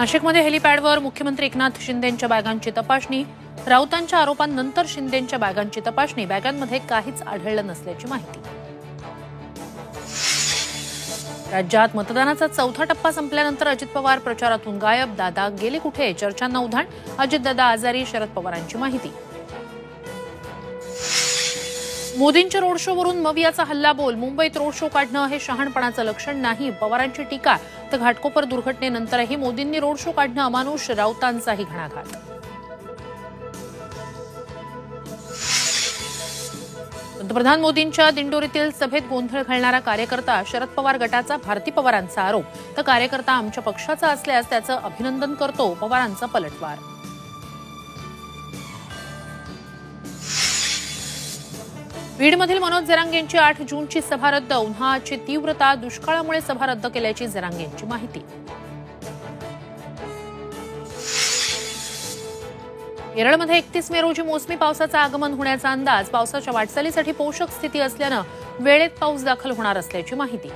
नाशिकमध्ये हेलिपॅडवर मुख्यमंत्री एकनाथ शिंदेंच्या बॅगांची तपासणी। राऊतांच्या आरोपांनंतर शिंदेंच्या बॅगांची तपासणी। बॅगांमध्ये काहीच आढळलं नसल्याची माहिती। राज्यात मतदानाचा चौथा टप्पा संपल्यानंतर अजित पवार प्रचारातून गायब। दादा गेले कुठे? चर्चांना उधाण। अजितदादा आजारी, शरद पवारांची माहिती। मोदींच्या रोड शोवरून मवियाचा हल्लाबोल। मुंबईत रोड शो काढणं हे शहाणपणाचं लक्षण नाही, पवारांची टीका। तर घाटकोपर दुर्घटनेनंतरही मोदींनी रोड शो काढणं अमानुष, राऊतांचाही घणाघात। पंतप्रधान मोदींच्या दिंडोरीतील सभेत गोंधळ घालणारा कार्यकर्ता। शरद पवार गटाचा भारती पवारांचा आरोप। तर कार्यकर्ता आमच्या पक्षाचा असल्यास त्याचं अभिनंदन करतो, पवारांचा पलटवार। बीडमधील मनोज जरांगेंची 8 जूनची सभा रद्द। उन्हाची तीव्रता, दुष्काळामुळे सभा रद्द केल्याची जरांगेंची माहिती। केरळमध्ये 31 मे रोजी मोसमी पावसाचं आगमन होण्याचा अंदाज। पावसाच्या वाटचालीसाठी पोषक स्थिती असल्यानं वेळेत पाऊस दाखल होणार असल्याची माहिती।